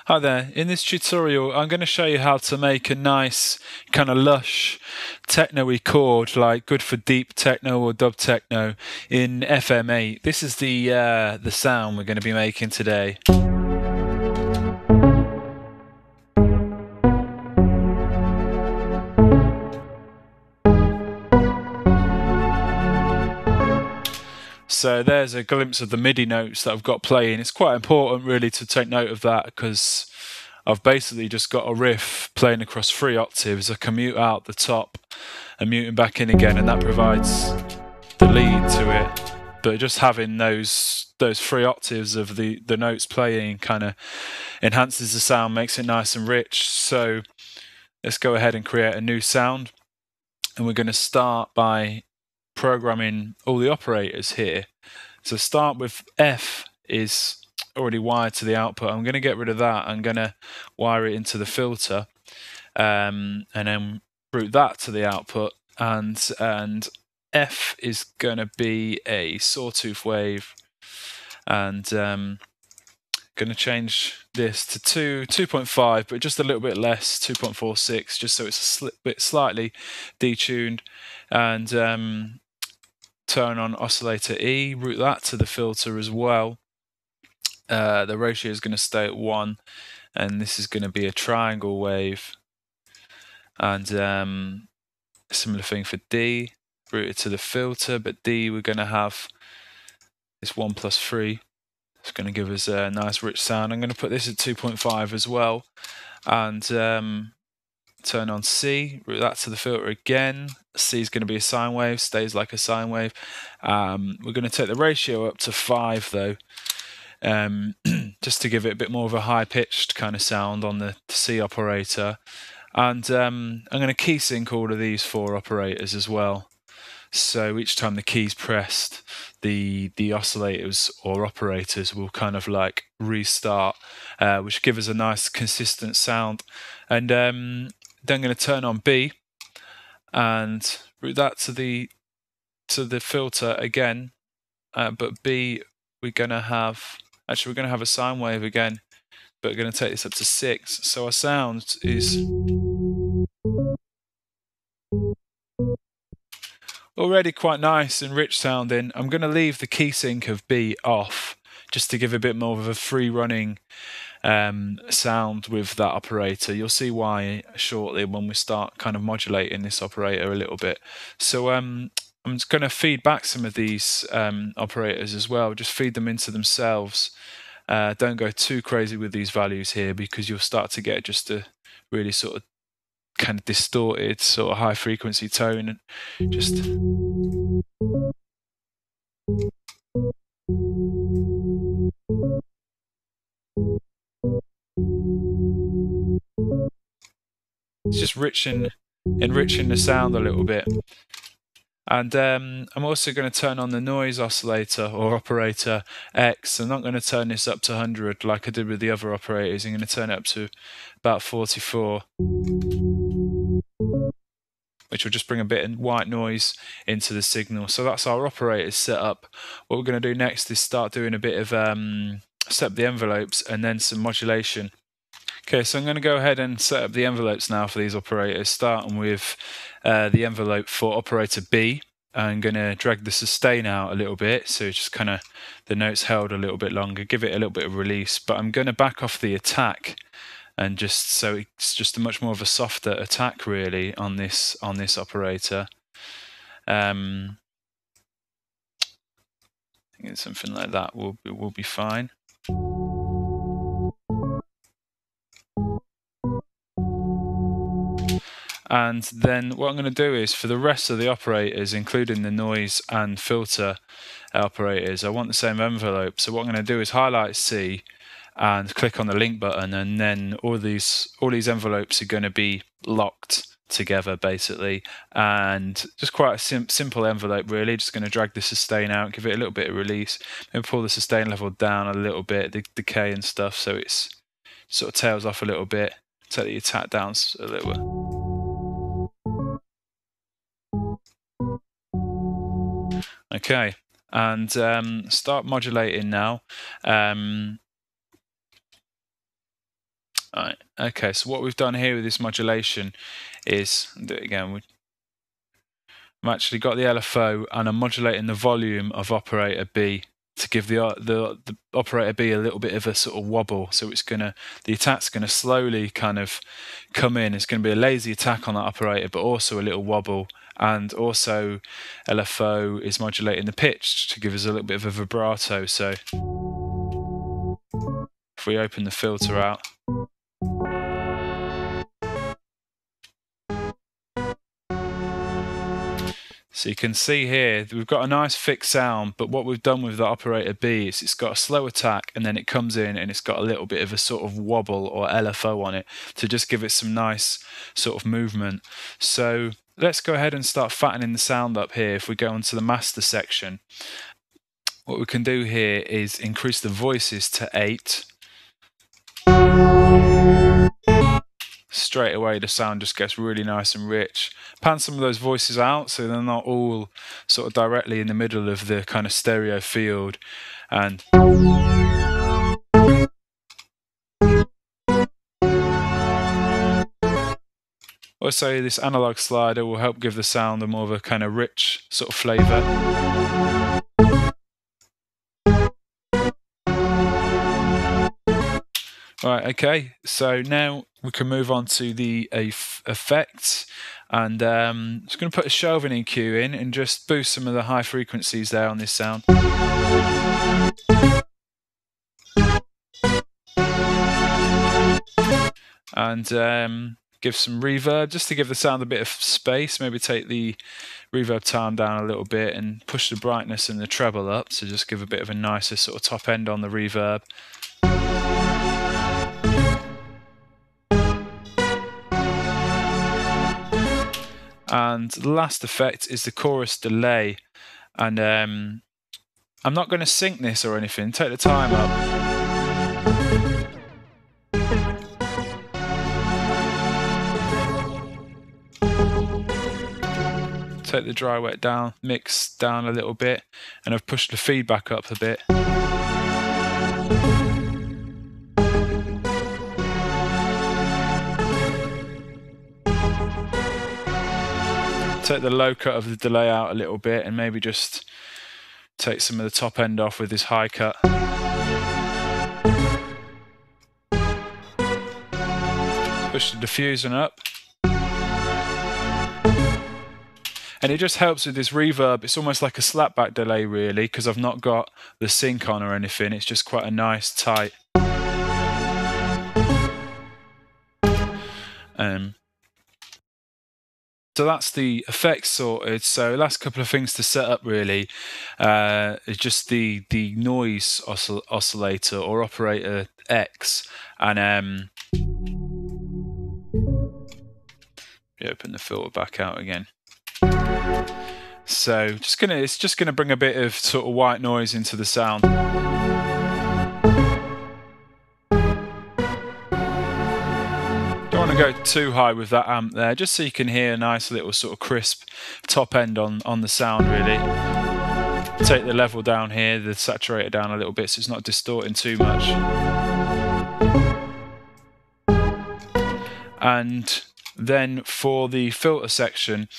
Hi there, in this tutorial I'm going to show you how to make a nice kind of lush techno-y chord, like good for deep techno or dub techno in FM8. This is the sound we're going to be making today. So there's a glimpse of the MIDI notes that I've got playing. It's quite important really to take note of that because I've basically just got a riff playing across 3 octaves. I can mute out the top and mute it back in again, and that provides the lead to it. But just having those 3 octaves of the notes playing kind of enhances the sound, makes it nice and rich. So let's go ahead and create a new sound, and we're going to start by programming all the operators here. So start with F is already wired to the output. I'm going to get rid of that. I'm going to wire it into the filter, and then route that to the output. And F is going to be a sawtooth wave, and going to change this to 2.5, but just a little bit less, 2.46, just so it's a bit slightly detuned, and turn on oscillator E, route that to the filter as well. The ratio is going to stay at 1, and this is going to be a triangle wave. And similar thing for D, route it to the filter, but D we're going to have this 1+3. It's going to give us a nice rich sound. I'm going to put this at 2.5 as well, and turn on C, route that to the filter again. C is going to be a sine wave, stays like a sine wave. We're going to take the ratio up to 5 though, just to give it a bit more of a high-pitched kind of sound on the C operator. And I'm going to key sync all of these 4 operators as well. So each time the key's pressed, the oscillators or operators will kind of like restart, which give us a nice consistent sound. And then I'm going to turn on B and route that to the filter again. But B we're going to have a sine wave again, but we're going to take this up to 6. So our sound is already quite nice and rich sounding. I'm going to leave the key sync of B off just to give a bit more of a free running sound with that operator. You'll see why shortly when we start kind of modulating this operator a little bit. So I'm just going to feed back some of these operators as well, just feed them into themselves. Don't go too crazy with these values here because you'll start to get just a really sort of kind of distorted sort of high frequency tone, and just it's just enriching the sound a little bit. And I'm also going to turn on the noise oscillator or operator X. I'm not going to turn this up to 100 like I did with the other operators. I'm going to turn it up to about 44, which will just bring a bit of white noise into the signal. So that's our operators set up. What we're going to do next is start doing a bit of set up the envelopes and then some modulation. Okay, so I'm going to go ahead and set up the envelopes now for these operators, starting with the envelope for operator B. I'm going to drag the sustain out a little bit, so just kind of the notes held a little bit longer, give it a little bit of release, but I'm going to back off the attack, and just so it's just a much more of a softer attack really on this operator. I think something like that will be fine. And then what I'm going to do is for the rest of the operators, including the noise and filter operators, I want the same envelope. So what I'm going to do is highlight C and click on the link button, and then all these envelopes are going to be locked together basically, and just quite a simple envelope really. Just going to drag the sustain out, give it a little bit of release, and pull the sustain level down a little bit, the decay and stuff, so it's sort of tails off a little bit. Take the attack down a little bit. Okay, and start modulating now. Right, okay, so what we've done here with this modulation is, do it again, we've actually got the LFO and I'm modulating the volume of operator B to give the operator B a little bit of a sort of wobble. So it's the attack's gonna slowly kind of come in. It's gonna be a lazy attack on that operator, but also a little wobble. And also LFO is modulating the pitch to give us a little bit of a vibrato. So if we open the filter out, so you can see here we've got a nice fixed sound, but what we've done with the operator B is it's got a slow attack and then it comes in and it's got a little bit of a sort of wobble or LFO on it to just give it some nice sort of movement. So let's go ahead and start fattening the sound up here. If we go onto the master section, what we can do here is increase the voices to 8. Straight away the sound just gets really nice and rich. Pan some of those voices out so they're not all sort of directly in the middle of the kind of stereo field. And also this analog slider will help give the sound a more of a kind of rich sort of flavour. Right, okay, so now we can move on to the effects, and I'm just going to put a shelving EQ in and just boost some of the high frequencies there on this sound. And give some reverb just to give the sound a bit of space. Maybe take the reverb time down a little bit and push the brightness and the treble up to just give a bit of a nicer sort of top end on the reverb. And the last effect is the chorus delay, and I'm not going to sync this or anything. Take the time up. Take the dry wet down, mix down a little bit, and I've pushed the feedback up a bit. Take the low cut of the delay out a little bit and maybe just take some of the top end off with this high cut. Push the diffusion up. And it just helps with this reverb. It's almost like a slapback delay really, because I've not got the sync on or anything. It's just quite a nice tight. So that's the effects sorted. So last couple of things to set up really is just the noise oscillator or operator X, and open the filter back out again. So it's just gonna bring a bit of sort of white noise into the sound. Don't want to go too high with that amp there, just so you can hear a nice little sort of crisp top end on the sound really. Take the level down here, the saturator down a little bit so it's not distorting too much. And then for the filter section,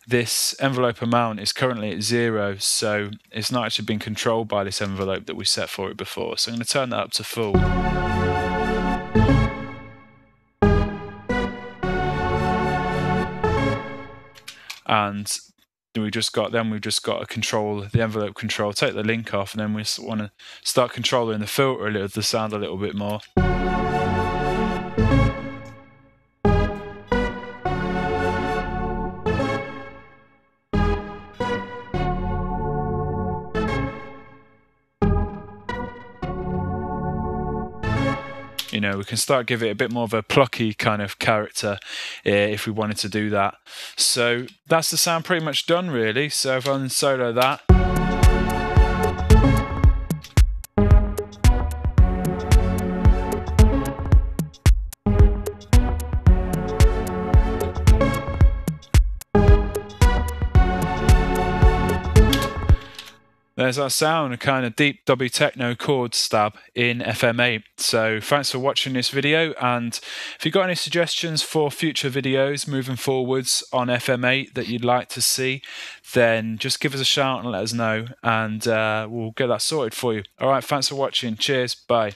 this envelope amount is currently at 0, so it's not actually been controlled by this envelope that we set for it before. So I'm going to turn that up to full. And we've just got to control the envelope control, take the link off, and then we want to start controlling the filter the sound a little bit more. You know, we can start giving it a bit more of a plucky kind of character if we wanted to do that. So that's the sound pretty much done really. So if I unsolo that. there's that sound, a kind of deep dubby techno chord stab in FM8. So thanks for watching this video, and if you've got any suggestions for future videos moving forwards on FM8 that you'd like to see, then just give us a shout and let us know, and we'll get that sorted for you. Alright, thanks for watching. Cheers, bye.